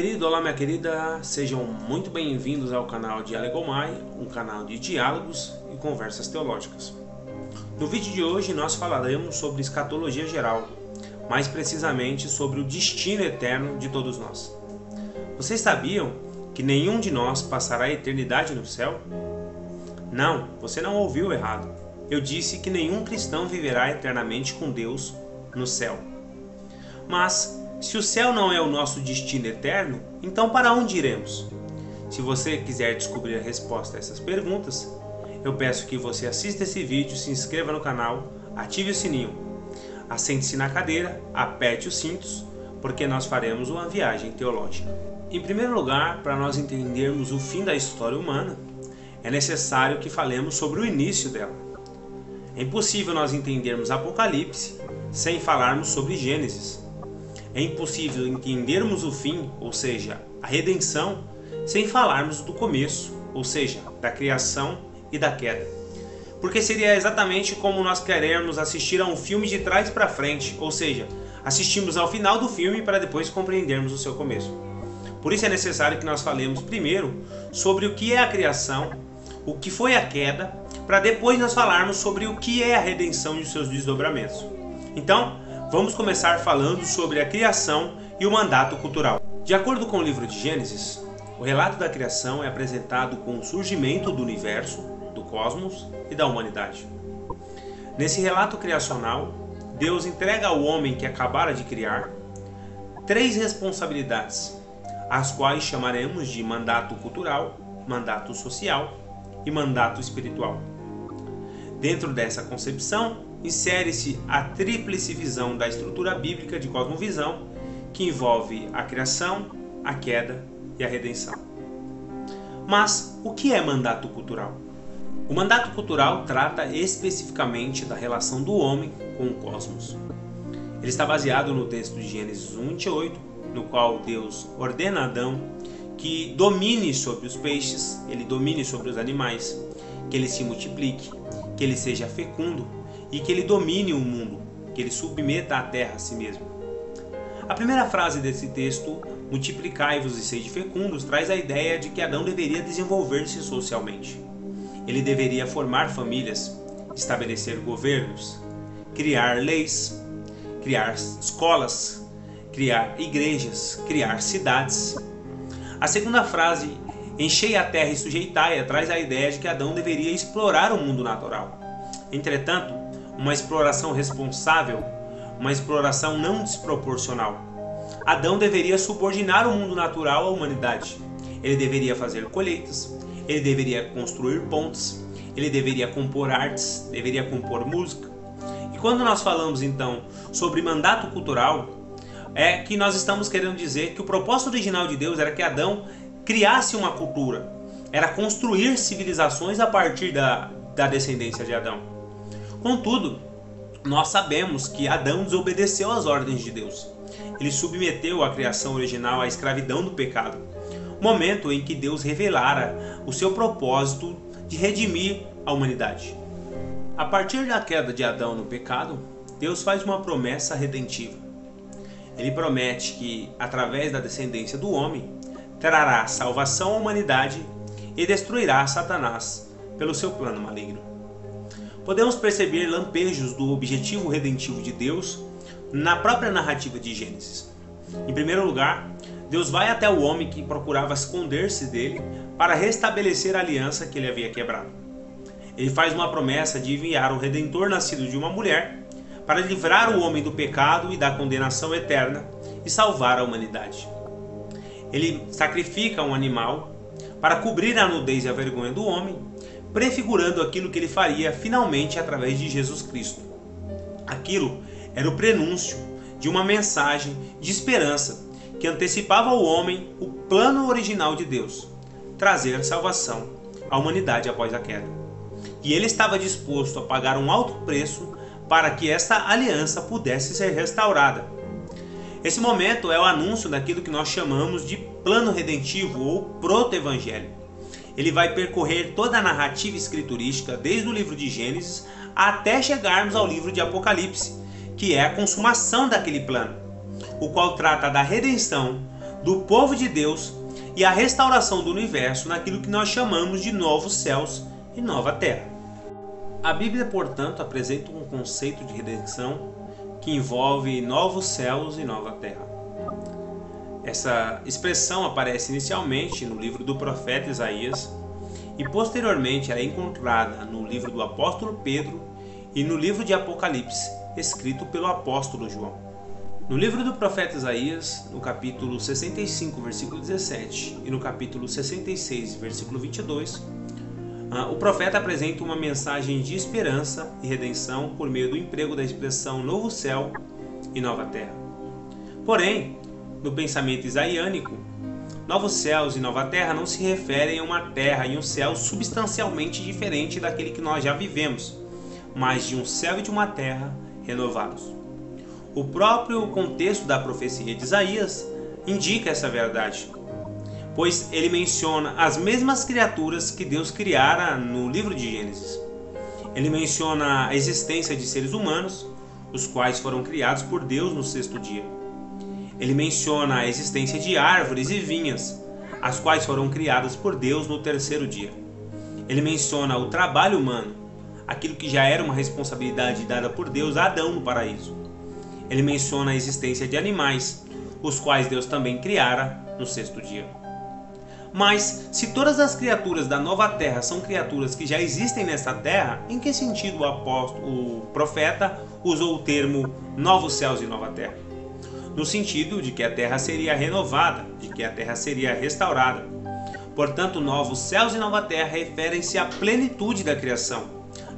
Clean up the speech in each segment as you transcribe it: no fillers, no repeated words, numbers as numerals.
querido, olá minha querida, sejam muito bem-vindos ao canal de Alegomai, um canal de diálogos e conversas teológicas. No vídeo de hoje nós falaremos sobre escatologia geral, mais precisamente sobre o destino eterno de todos nós. Vocês sabiam que nenhum de nós passará a eternidade no céu? Não, você não ouviu errado. Eu disse que nenhum cristão viverá eternamente com Deus no céu. Mas se o céu não é o nosso destino eterno, então para onde iremos? Se você quiser descobrir a resposta a essas perguntas, eu peço que você assista esse vídeo, se inscreva no canal, ative o sininho, assente-se na cadeira, aperte os cintos, porque nós faremos uma viagem teológica. Em primeiro lugar, para nós entendermos o fim da história humana, é necessário que falemos sobre o início dela. É impossível nós entendermos Apocalipse sem falarmos sobre Gênesis. É impossível entendermos o fim, ou seja, a redenção, sem falarmos do começo, ou seja, da criação e da queda. Porque seria exatamente como nós queremos assistir a um filme de trás para frente, ou seja, assistimos ao final do filme para depois compreendermos o seu começo. Por isso é necessário que nós falemos primeiro sobre o que é a criação, o que foi a queda, para depois nós falarmos sobre o que é a redenção e os seus desdobramentos. Então, vamos começar falando sobre a criação e o mandato cultural. De acordo com o livro de Gênesis, o relato da criação é apresentado com o surgimento do universo, do cosmos e da humanidade. Nesse relato criacional, Deus entrega ao homem que acabara de criar 3 responsabilidades, as quais chamaremos de mandato cultural, mandato social e mandato espiritual. Dentro dessa concepção, insere-se a tríplice visão da estrutura bíblica de cosmovisão, que envolve a criação, a queda e a redenção. Mas o que é mandato cultural? O mandato cultural trata especificamente da relação do homem com o cosmos. Ele está baseado no texto de Gênesis 1:28, no qual Deus ordena a Adão que domine sobre os peixes, ele domine sobre os animais, que ele se multiplique, que ele seja fecundo e que ele domine o mundo, que ele submeta a terra a si mesmo. A primeira frase desse texto, multiplicai-vos e sede fecundos, traz a ideia de que Adão deveria desenvolver-se socialmente. Ele deveria formar famílias, estabelecer governos, criar leis, criar escolas, criar igrejas, criar cidades. A segunda frase, enchei a terra e sujeitai-a, traz a ideia de que Adão deveria explorar o mundo natural. Entretanto, uma exploração responsável, uma exploração não desproporcional. Adão deveria subordinar o mundo natural à humanidade. Ele deveria fazer colheitas, ele deveria construir pontes, ele deveria compor artes, deveria compor música. E quando nós falamos então sobre mandato cultural, é que nós estamos querendo dizer que o propósito original de Deus era que Adão criasse uma cultura, era construir civilizações a partir da descendência de Adão. Contudo, nós sabemos que Adão desobedeceu às ordens de Deus. Ele submeteu a criação original à escravidão do pecado, momento em que Deus revelara o seu propósito de redimir a humanidade. A partir da queda de Adão no pecado, Deus faz uma promessa redentiva. Ele promete que, através da descendência do homem, trará salvação à humanidade e destruirá Satanás pelo seu plano maligno. Podemos perceber lampejos do objetivo redentivo de Deus na própria narrativa de Gênesis. Em primeiro lugar, Deus vai até o homem que procurava esconder-se dele para restabelecer a aliança que ele havia quebrado. Ele faz uma promessa de enviar o Redentor nascido de uma mulher para livrar o homem do pecado e da condenação eterna e salvar a humanidade. Ele sacrifica um animal para cobrir a nudez e a vergonha do homem, prefigurando aquilo que ele faria finalmente através de Jesus Cristo. Aquilo era o prenúncio de uma mensagem de esperança que antecipava ao homem o plano original de Deus, trazer salvação à humanidade após a queda. E ele estava disposto a pagar um alto preço para que esta aliança pudesse ser restaurada. Esse momento é o anúncio daquilo que nós chamamos de plano redentivo ou proto-evangelho. Ele vai percorrer toda a narrativa escriturística, desde o livro de Gênesis até chegarmos ao livro de Apocalipse, que é a consumação daquele plano, o qual trata da redenção do povo de Deus e a restauração do universo naquilo que nós chamamos de novos céus e nova terra. A Bíblia, portanto, apresenta um conceito de redenção que envolve novos céus e nova terra. Essa expressão aparece inicialmente no livro do profeta Isaías e posteriormente ela é encontrada no livro do apóstolo Pedro e no livro de Apocalipse, escrito pelo apóstolo João. No livro do profeta Isaías, no capítulo 65, versículo 17 e no capítulo 66, versículo 22, o profeta apresenta uma mensagem de esperança e redenção por meio do emprego da expressão novo céu e nova terra. Porém, no pensamento isaiânico, novos céus e nova terra não se referem a uma terra e um céu substancialmente diferente daquele que nós já vivemos, mas de um céu e de uma terra renovados. O próprio contexto da profecia de Isaías indica essa verdade, pois ele menciona as mesmas criaturas que Deus criara no livro de Gênesis. Ele menciona a existência de seres humanos, os quais foram criados por Deus no sexto dia. Ele menciona a existência de árvores e vinhas, as quais foram criadas por Deus no terceiro dia. Ele menciona o trabalho humano, aquilo que já era uma responsabilidade dada por Deus a Adão no paraíso. Ele menciona a existência de animais, os quais Deus também criara no sexto dia. Mas, se todas as criaturas da nova terra são criaturas que já existem nessa terra, em que sentido o profeta usou o termo novos céus e nova terra? No sentido de que a terra seria renovada, de que a terra seria restaurada. Portanto, novos céus e nova terra referem-se à plenitude da criação,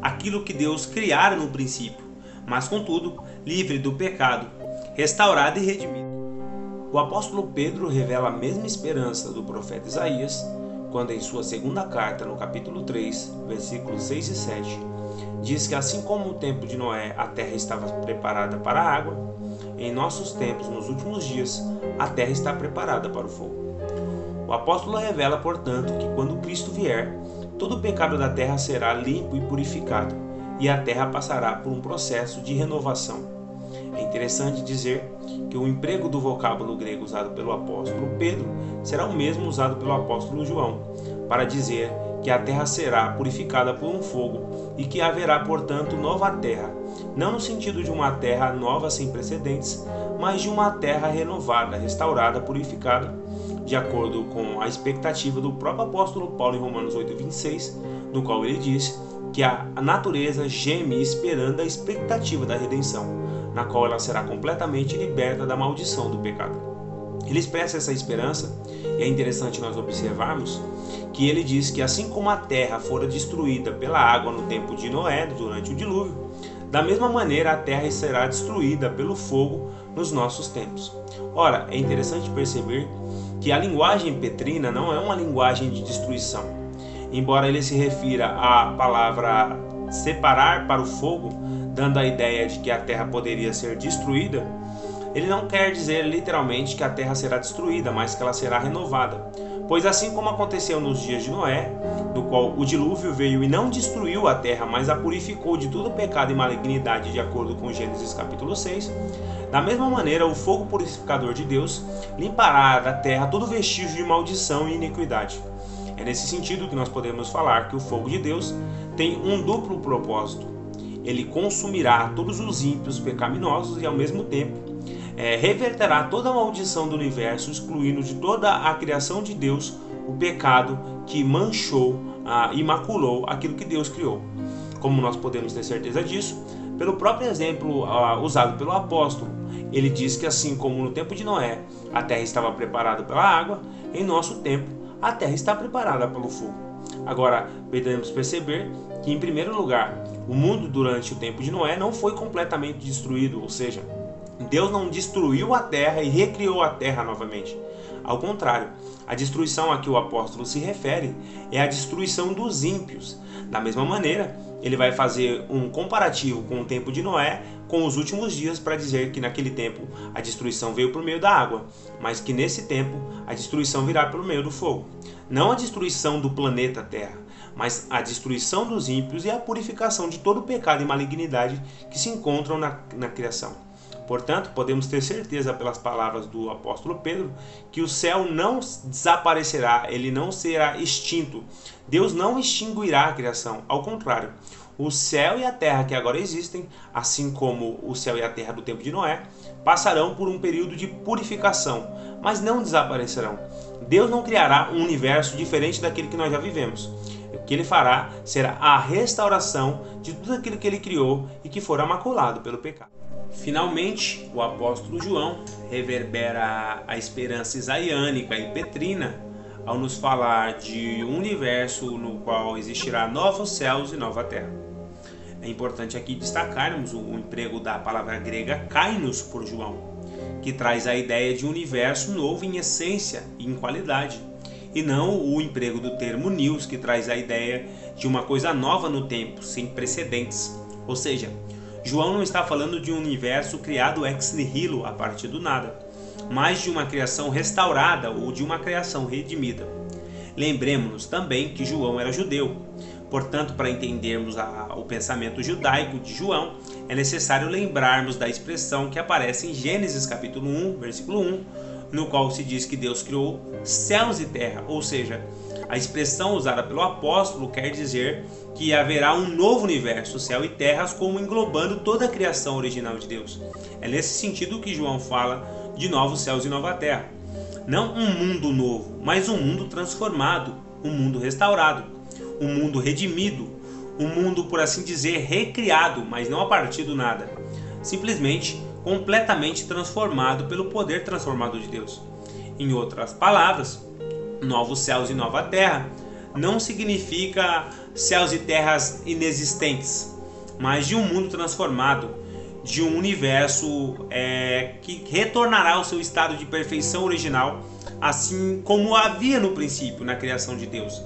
aquilo que Deus criara no princípio, mas contudo, livre do pecado, restaurado e redimido. O apóstolo Pedro revela a mesma esperança do profeta Isaías, quando em sua segunda carta, no capítulo 3, versículos 6 e 7, diz que assim como no tempo de Noé a terra estava preparada para a água, em nossos tempos, nos últimos dias, a terra está preparada para o fogo. O apóstolo revela, portanto, que quando Cristo vier, todo o pecado da terra será limpo e purificado, e a terra passará por um processo de renovação. É interessante dizer que o emprego do vocábulo grego usado pelo apóstolo Pedro será o mesmo usado pelo apóstolo João, para dizer que a terra será purificada por um fogo e que haverá, portanto, nova terra, não no sentido de uma terra nova sem precedentes, mas de uma terra renovada, restaurada, purificada, de acordo com a expectativa do próprio apóstolo Paulo em Romanos 8:26, no qual ele diz que a natureza geme esperando a expectativa da redenção, na qual ela será completamente liberta da maldição do pecado. Ele expressa essa esperança, e é interessante nós observarmos que ele diz que assim como a terra fora destruída pela água no tempo de Noé, durante o dilúvio, da mesma maneira a terra será destruída pelo fogo nos nossos tempos. Ora, é interessante perceber que a linguagem petrina não é uma linguagem de destruição. Embora ele se refira à palavra separar para o fogo, dando a ideia de que a terra poderia ser destruída, ele não quer dizer literalmente que a terra será destruída, mas que ela será renovada. Pois assim como aconteceu nos dias de Noé, no qual o dilúvio veio e não destruiu a terra, mas a purificou de todo pecado e malignidade, de acordo com Gênesis capítulo 6, da mesma maneira o fogo purificador de Deus limpará da terra todo vestígio de maldição e iniquidade. É nesse sentido que nós podemos falar que o fogo de Deus tem um duplo propósito. Ele consumirá todos os ímpios pecaminosos e ao mesmo tempo reverterá toda a maldição do universo, excluindo de toda a criação de Deus o pecado que manchou e maculou aquilo que Deus criou. Como nós podemos ter certeza disso? Pelo próprio exemplo usado pelo apóstolo, ele diz que assim como no tempo de Noé a terra estava preparada pela água, em nosso tempo a terra está preparada pelo fogo. Agora, podemos perceber que, em primeiro lugar, o mundo durante o tempo de Noé não foi completamente destruído, ou seja, Deus não destruiu a terra e recriou a terra novamente. Ao contrário, a destruição a que o apóstolo se refere é a destruição dos ímpios. Da mesma maneira, ele vai fazer um comparativo com o tempo de Noé com os últimos dias para dizer que naquele tempo a destruição veio por meio da água, mas que nesse tempo a destruição virá por meio do fogo. Não a destruição do planeta Terra, mas a destruição dos ímpios e a purificação de todo o pecado e malignidade que se encontram na criação. Portanto, podemos ter certeza pelas palavras do apóstolo Pedro que o céu não desaparecerá, ele não será extinto. Deus não extinguirá a criação, ao contrário. O céu e a terra que agora existem, assim como o céu e a terra do tempo de Noé, passarão por um período de purificação, mas não desaparecerão. Deus não criará um universo diferente daquele que nós já vivemos. O que ele fará será a restauração de tudo aquilo que ele criou e que fora maculado pelo pecado. Finalmente, o apóstolo João reverbera a esperança isaiânica e petrina ao nos falar de um universo no qual existirá novos céus e nova terra. É importante aqui destacarmos o emprego da palavra grega kainos por João, que traz a ideia de um universo novo em essência e em qualidade, e não o emprego do termo nous, que traz a ideia de uma coisa nova no tempo, sem precedentes. Ou seja, João não está falando de um universo criado ex nihilo, a partir do nada, mas de uma criação restaurada ou de uma criação redimida. Lembremos-nos também que João era judeu. Portanto, para entendermos o pensamento judaico de João, é necessário lembrarmos da expressão que aparece em Gênesis capítulo 1, versículo 1, no qual se diz que Deus criou céus e terra, ou seja, a expressão usada pelo apóstolo quer dizer que haverá um novo universo, céu e terras, como englobando toda a criação original de Deus. É nesse sentido que João fala de novos céus e nova terra. Não um mundo novo, mas um mundo transformado, um mundo restaurado, um mundo redimido, um mundo, por assim dizer, recriado, mas não a partir do nada. Simplesmente, completamente transformado pelo poder transformador de Deus. Em outras palavras, novos céus e nova terra não significa céus e terras inexistentes, mas de um mundo transformado, de um universo que retornará ao seu estado de perfeição original, assim como havia no princípio, na criação de Deus,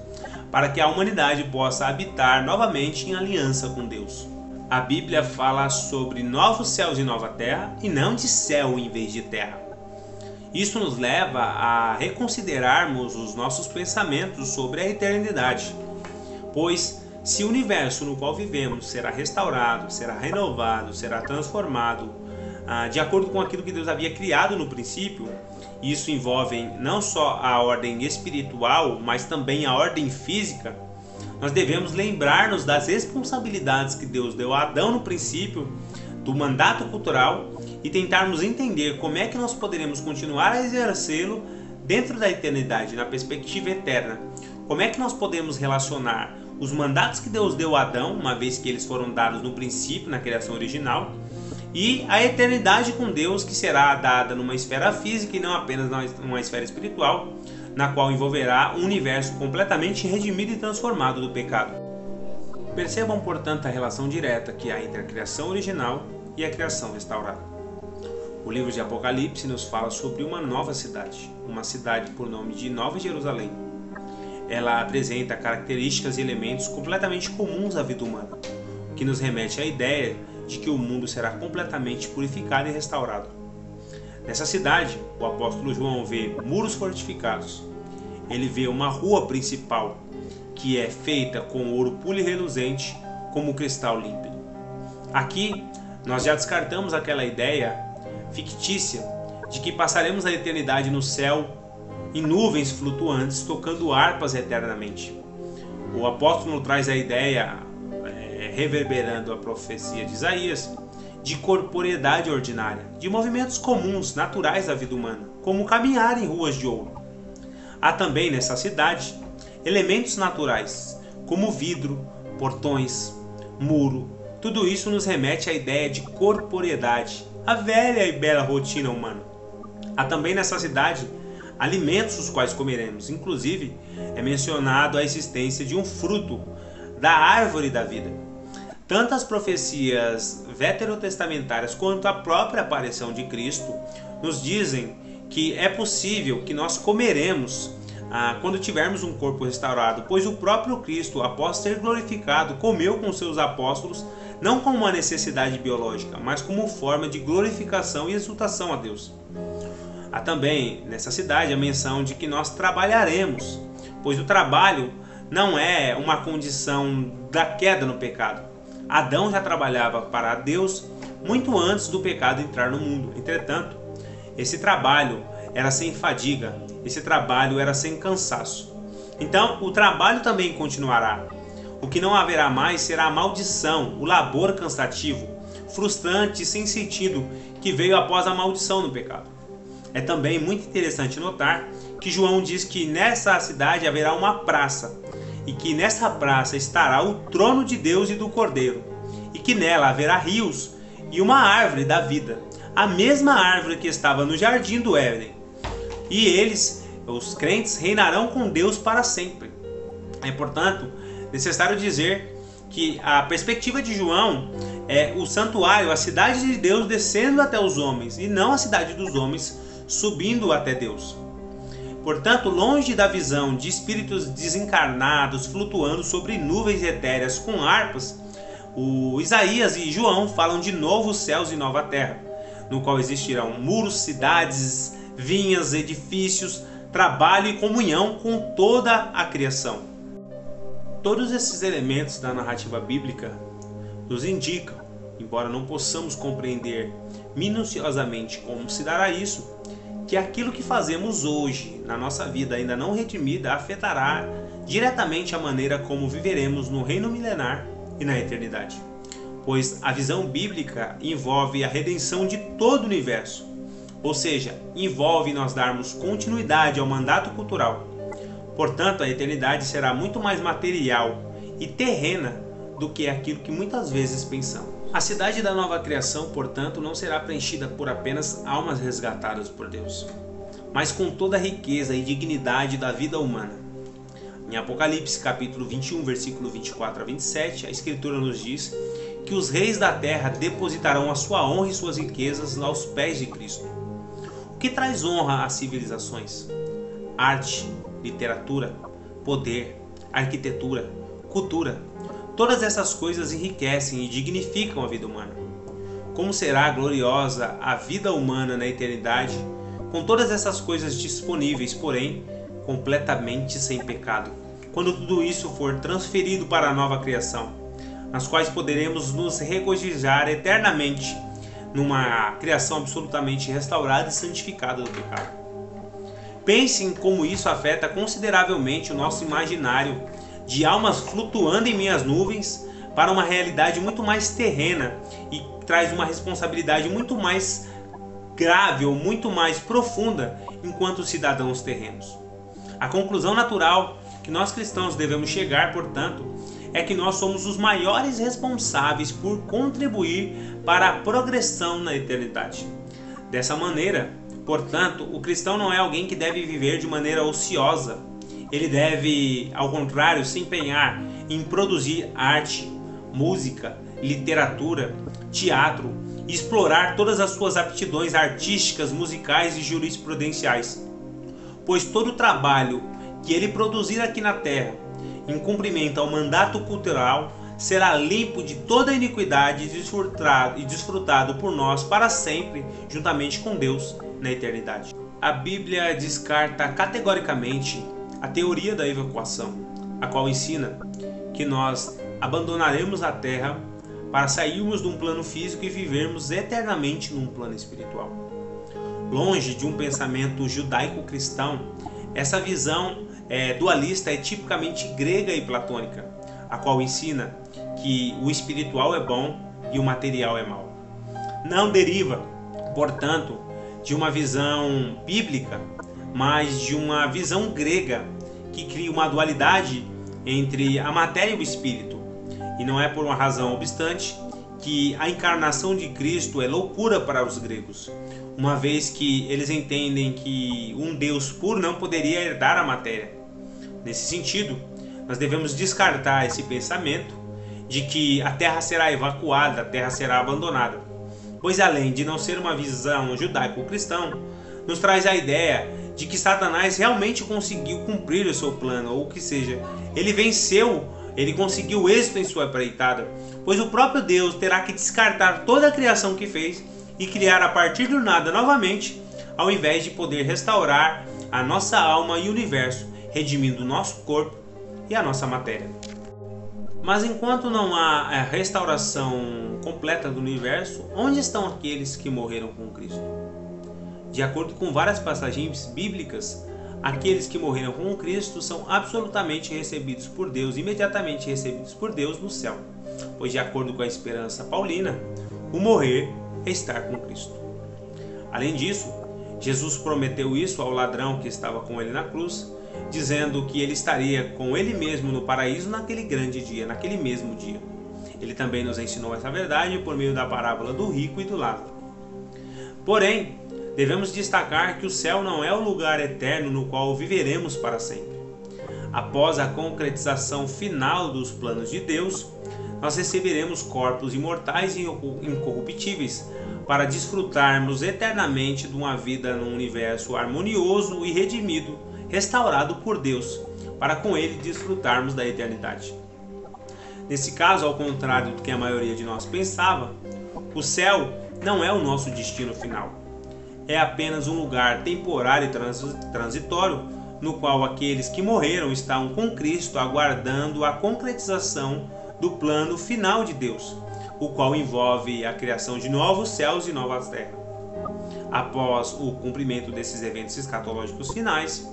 para que a humanidade possa habitar novamente em aliança com Deus. A Bíblia fala sobre novos céus e nova terra, e não de céu em vez de terra. Isso nos leva a reconsiderarmos os nossos pensamentos sobre a eternidade, pois se o universo no qual vivemos será restaurado, será renovado, será transformado de acordo com aquilo que Deus havia criado no princípio, isso envolve não só a ordem espiritual, mas também a ordem física, nós devemos lembrar-nos das responsabilidades que Deus deu a Adão no princípio, do mandato cultural, e tentarmos entender como é que nós poderemos continuar a exercê-lo dentro da eternidade, na perspectiva eterna. Como é que nós podemos relacionar os mandatos que Deus deu a Adão, uma vez que eles foram dados no princípio, na criação original, e a eternidade com Deus, que será dada numa esfera física e não apenas numa esfera espiritual, na qual envolverá um universo completamente redimido e transformado do pecado. Percebam, portanto, a relação direta que há entre a criação original e a criação restaurada. O livro de Apocalipse nos fala sobre uma nova cidade, uma cidade por nome de Nova Jerusalém. Ela apresenta características e elementos completamente comuns à vida humana, o que nos remete à ideia de que o mundo será completamente purificado e restaurado. Nessa cidade, o apóstolo João vê muros fortificados. Ele vê uma rua principal, que é feita com ouro puro e reluzente, como cristal límpido. Aqui, nós já descartamos aquela ideia fictícia de que passaremos a eternidade no céu em nuvens flutuantes, tocando harpas eternamente. O apóstolo traz a ideia, reverberando a profecia de Isaías, de corporeidade ordinária, de movimentos comuns, naturais da vida humana, como caminhar em ruas de ouro. Há também nessa cidade elementos naturais, como vidro, portões, muro. Tudo isso nos remete à ideia de corporeidade, a velha e bela rotina humana. Há também nessa cidade alimentos os quais comeremos. Inclusive, é mencionado a existência de um fruto da árvore da vida. Tanto as profecias veterotestamentárias quanto a própria aparição de Cristo nos dizem que é possível que nós comeremos quando tivermos um corpo restaurado, pois o próprio Cristo, após ser glorificado, comeu com seus apóstolos, não como uma necessidade biológica, mas como forma de glorificação e exultação a Deus. Há também nessa cidade a menção de que nós trabalharemos, pois o trabalho não é uma condição da queda no pecado. Adão já trabalhava para Deus, muito antes do pecado entrar no mundo. Entretanto, esse trabalho era sem fadiga, esse trabalho era sem cansaço. Então, o trabalho também continuará. O que não haverá mais será a maldição, o labor cansativo, frustrante e sem sentido que veio após a maldição no pecado. É também muito interessante notar que João diz que nessa cidade haverá uma praça, e que nessa praça estará o trono de Deus e do Cordeiro, e que nela haverá rios e uma árvore da vida, a mesma árvore que estava no jardim do Éden. E eles, os crentes, reinarão com Deus para sempre. É, portanto, necessário dizer que a perspectiva de João é o santuário, a cidade de Deus descendo até os homens, e não a cidade dos homens subindo até Deus. Portanto, longe da visão de espíritos desencarnados flutuando sobre nuvens etéreas com harpas, o Isaías e João falam de novos céus e nova terra, no qual existirão muros, cidades, vinhas, edifícios, trabalho e comunhão com toda a criação. Todos esses elementos da narrativa bíblica nos indicam, embora não possamos compreender minuciosamente como se dará isso, que aquilo que fazemos hoje na nossa vida ainda não redimida afetará diretamente a maneira como viveremos no reino milenar e na eternidade. Pois a visão bíblica envolve a redenção de todo o universo, ou seja, envolve nós darmos continuidade ao mandato cultural. Portanto, a eternidade será muito mais material e terrena do que aquilo que muitas vezes pensamos. A cidade da nova criação, portanto, não será preenchida por apenas almas resgatadas por Deus, mas com toda a riqueza e dignidade da vida humana. Em Apocalipse capítulo 21, versículo 24 a 27, a Escritura nos diz que os reis da terra depositarão a sua honra e suas riquezas aos pés de Cristo. O que traz honra às civilizações? Arte, literatura, poder, arquitetura, cultura. Todas essas coisas enriquecem e dignificam a vida humana. Como será gloriosa a vida humana na eternidade, com todas essas coisas disponíveis, porém, completamente sem pecado, quando tudo isso for transferido para a nova criação, nas quais poderemos nos regozijar eternamente numa criação absolutamente restaurada e santificada do pecado. Pense em como isso afeta consideravelmente o nosso imaginário de almas flutuando em minhas nuvens para uma realidade muito mais terrena e traz uma responsabilidade muito mais grave ou muito mais profunda enquanto cidadãos terrenos. A conclusão natural que nós cristãos devemos chegar, portanto, é que nós somos os maiores responsáveis por contribuir para a progressão na eternidade. Dessa maneira, portanto, o cristão não é alguém que deve viver de maneira ociosa. Ele deve, ao contrário, se empenhar em produzir arte, música, literatura, teatro e explorar todas as suas aptidões artísticas, musicais e jurisprudenciais. Pois todo o trabalho que ele produzir aqui na terra, em cumprimento ao mandato cultural, será limpo de toda iniquidade e desfrutado por nós para sempre, juntamente com Deus na eternidade. A Bíblia descarta categoricamente a teoria da evacuação, a qual ensina que nós abandonaremos a terra para sairmos de um plano físico e vivermos eternamente num plano espiritual. Longe de um pensamento judaico-cristão, essa visão dualista é tipicamente grega e platônica, a qual ensina que o espiritual é bom e o material é mau. Não deriva, portanto, de uma visão bíblica, mas de uma visão grega que cria uma dualidade entre a matéria e o espírito. E não é por uma razão obstante que a encarnação de Cristo é loucura para os gregos, uma vez que eles entendem que um Deus puro não poderia herdar a matéria. Nesse sentido, nós devemos descartar esse pensamento de que a terra será evacuada, a terra será abandonada, pois além de não ser uma visão judaico-cristã, nos traz a ideia de que Satanás realmente conseguiu cumprir o seu plano, ou que seja, ele venceu, ele conseguiu êxito em sua empreitada, pois o próprio Deus terá que descartar toda a criação que fez e criar a partir do nada novamente, ao invés de poder restaurar a nossa alma e o universo, redimindo o nosso corpo e a nossa matéria. Mas enquanto não há a restauração completa do universo, onde estão aqueles que morreram com Cristo? De acordo com várias passagens bíblicas, aqueles que morreram com Cristo são absolutamente recebidos por Deus, imediatamente recebidos por Deus no céu, pois de acordo com a esperança paulina, o morrer é estar com Cristo. Além disso, Jesus prometeu isso ao ladrão que estava com ele na cruz, dizendo que ele estaria com ele mesmo no paraíso naquele grande dia, naquele mesmo dia. Ele também nos ensinou essa verdade por meio da parábola do rico e do Lázaro. Porém, devemos destacar que o céu não é o lugar eterno no qual viveremos para sempre. Após a concretização final dos planos de Deus, nós receberemos corpos imortais e incorruptíveis para desfrutarmos eternamente de uma vida num universo harmonioso e redimido, restaurado por Deus, para com ele desfrutarmos da eternidade. Nesse caso, ao contrário do que a maioria de nós pensava, o céu não é o nosso destino final. É apenas um lugar temporário e transitório, no qual aqueles que morreram estão com Cristo aguardando a concretização do plano final de Deus, o qual envolve a criação de novos céus e novas terras. Após o cumprimento desses eventos escatológicos finais,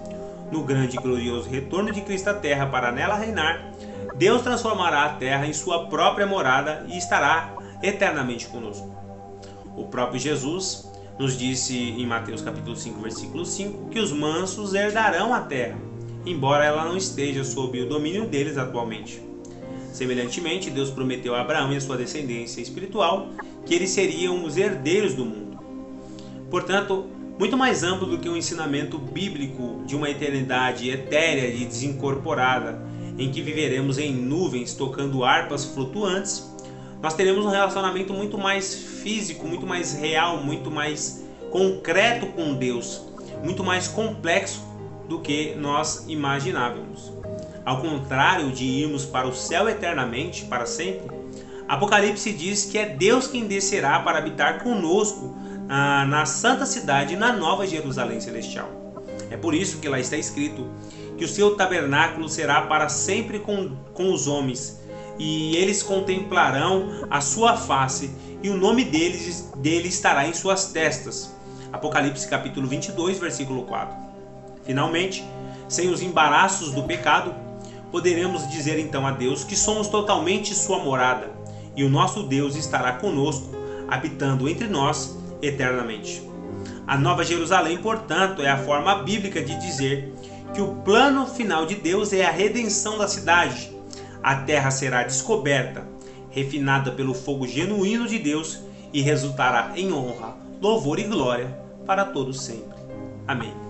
no grande e glorioso retorno de Cristo à terra para nela reinar, Deus transformará a terra em sua própria morada e estará eternamente conosco. O próprio Jesus nos disse em Mateus capítulo 5, versículo 5, que os mansos herdarão a terra, embora ela não esteja sob o domínio deles atualmente. Semelhantemente, Deus prometeu a Abraão e a sua descendência espiritual que eles seriam os herdeiros do mundo. Portanto, muito mais amplo do que o ensinamento bíblico de uma eternidade etérea e desincorporada, em que viveremos em nuvens tocando harpas flutuantes, nós teremos um relacionamento muito mais físico, muito mais real, muito mais concreto com Deus, muito mais complexo do que nós imaginávamos. Ao contrário de irmos para o céu eternamente, para sempre, Apocalipse diz que é Deus quem descerá para habitar conosco na santa cidade, na nova Jerusalém celestial. É por isso que lá está escrito que o seu tabernáculo será para sempre com os homens, e eles contemplarão a sua face, e o nome dele estará em suas testas. Apocalipse capítulo 22, versículo 4. Finalmente, sem os embaraços do pecado, poderemos dizer então a Deus que somos totalmente sua morada, e o nosso Deus estará conosco, habitando entre nós eternamente. A Nova Jerusalém, portanto, é a forma bíblica de dizer que o plano final de Deus é a redenção da cidade. A terra será descoberta, refinada pelo fogo genuíno de Deus e resultará em honra, louvor e glória para todos sempre. Amém.